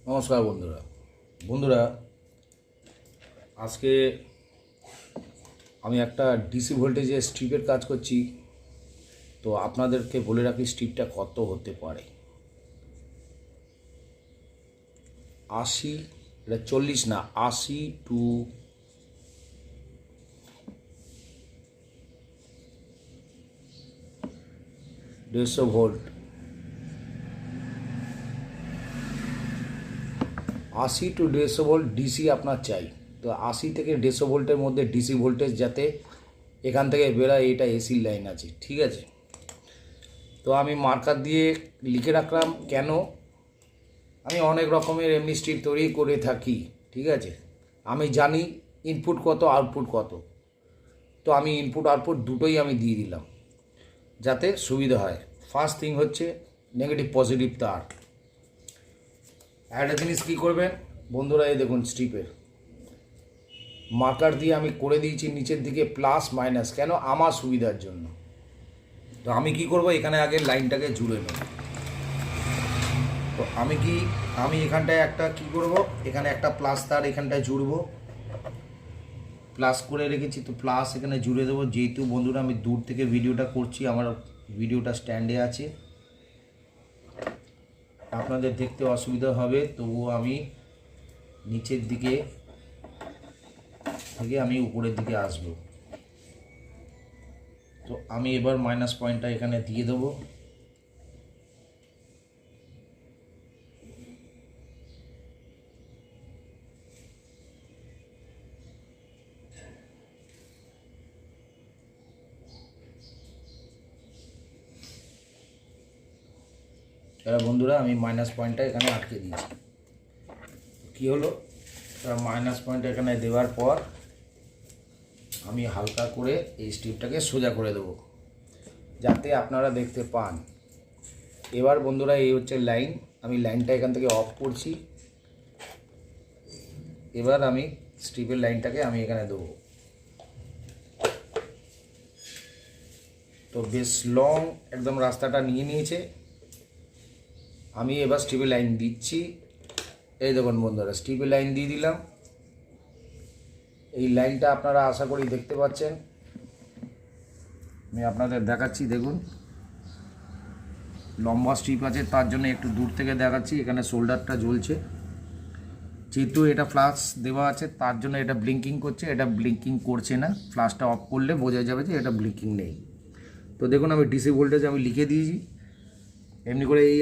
নমস্কার বন্ধুরা আজকে আমি একটা ডিসি ভোল্টেজের স্ট্রিপের কাজ করছি। তো আপনাদেরকে বলে রাখি স্ট্রিপটা কত হতে পারে। 80, এটা 40 না, 80 to 150 volt, 80 to 150 volt DC আপনার চাই। তো 80 থেকে 150 ভোল্টের মধ্যে ডিসি ভোল্টেজ যাতে এখান থেকে বেরোয়, এটা এসির লাইন আছে, ঠিক আছে। তো আমি মার্কার দিয়ে লিখে রাখলাম। কেন? আমি অনেক রকমের এমনি স্ট্রিপ তৈরি করে থাকি, ঠিক আছে। আমি জানি ইনপুট কত আউটপুট কত, তো আমি ইনপুট আউটপুট দুটোই আমি দিয়ে দিলাম যাতে সুবিধা হয়। ফার্স্ট থিং হচ্ছে নেগেটিভ পজিটিভ তার। একটা জিনিস কী করবেন বন্ধুরা, এই দেখুন স্ট্রিপের মার্কার দিয়ে আমি করে দিয়েছি নিচের দিকে প্লাস মাইনাস, কেন? আমার সুবিধার জন্য। তো আমি কি করব, এখানে আগে লাইনটাকে জুড়ে নেব। তো আমি এখানটায় একটা কি করব, এখানে একটা প্লাস তার এখানটায় জুড়বো, প্লাস করে রেখেছি। তো প্লাস এখানে জুড়ে দেবো। যেহেতু বন্ধুরা আমি দূর থেকে ভিডিওটা করছি, আমার ভিডিওটা স্ট্যান্ডে আছে, আপনাদের দেখতে অসুবিধা হবে, তবুও আমি নিচের দিকে থেকে আমি উপরের দিকে আসব। তো আমি এবার মাইনাস পয়েন্টটা এখানে দিয়ে দেবো। এবার বন্ধুরা আমি মাইনাস পয়েন্টটা এখানে আটকে দিয়েছি। কী হলো, মাইনাস পয়েন্ট এখানে দেওয়ার পর আমি হালকা করে এই স্ট্রিপটাকে সোজা করে দেবো যাতে আপনারা দেখতে পান। এবার বন্ধুরা এই হচ্ছে লাইন, আমি লাইনটা এখান থেকে অফ করছি। এবার আমি স্ট্রিপের লাইনটাকে আমি এখানে দেবো। তো বেশ লং একদম রাস্তাটা নিয়ে নিয়েছে। আমি এবার স্ট্রিপের লাইন দিচ্ছি। এই দেখুন বন্ধুরা, স্ট্রিপের লাইন দিয়ে দিলাম। এই লাইনটা আপনারা আশা করি দেখতে পাচ্ছেন। আমি আপনাদের দেখাচ্ছি, দেখুন লম্বা স্ট্রিপ আছে, তার জন্য একটু দূর থেকে দেখাচ্ছি। এখানে শোল্ডারটা জ্বলছে, যেহেতু এটা ফ্লাশ দেওয়া আছে তার জন্য এটা ব্লিঙ্কিং করছে। এটা ব্লিঙ্কিং করছে না, ফ্লাশটা অফ করলে বোঝা যাবে যে এটা ব্লিঙ্কিং নেই। তো দেখুন আমি ডিসি ভোল্টেজ আমি লিখে দিয়েছি এমনি করে। এই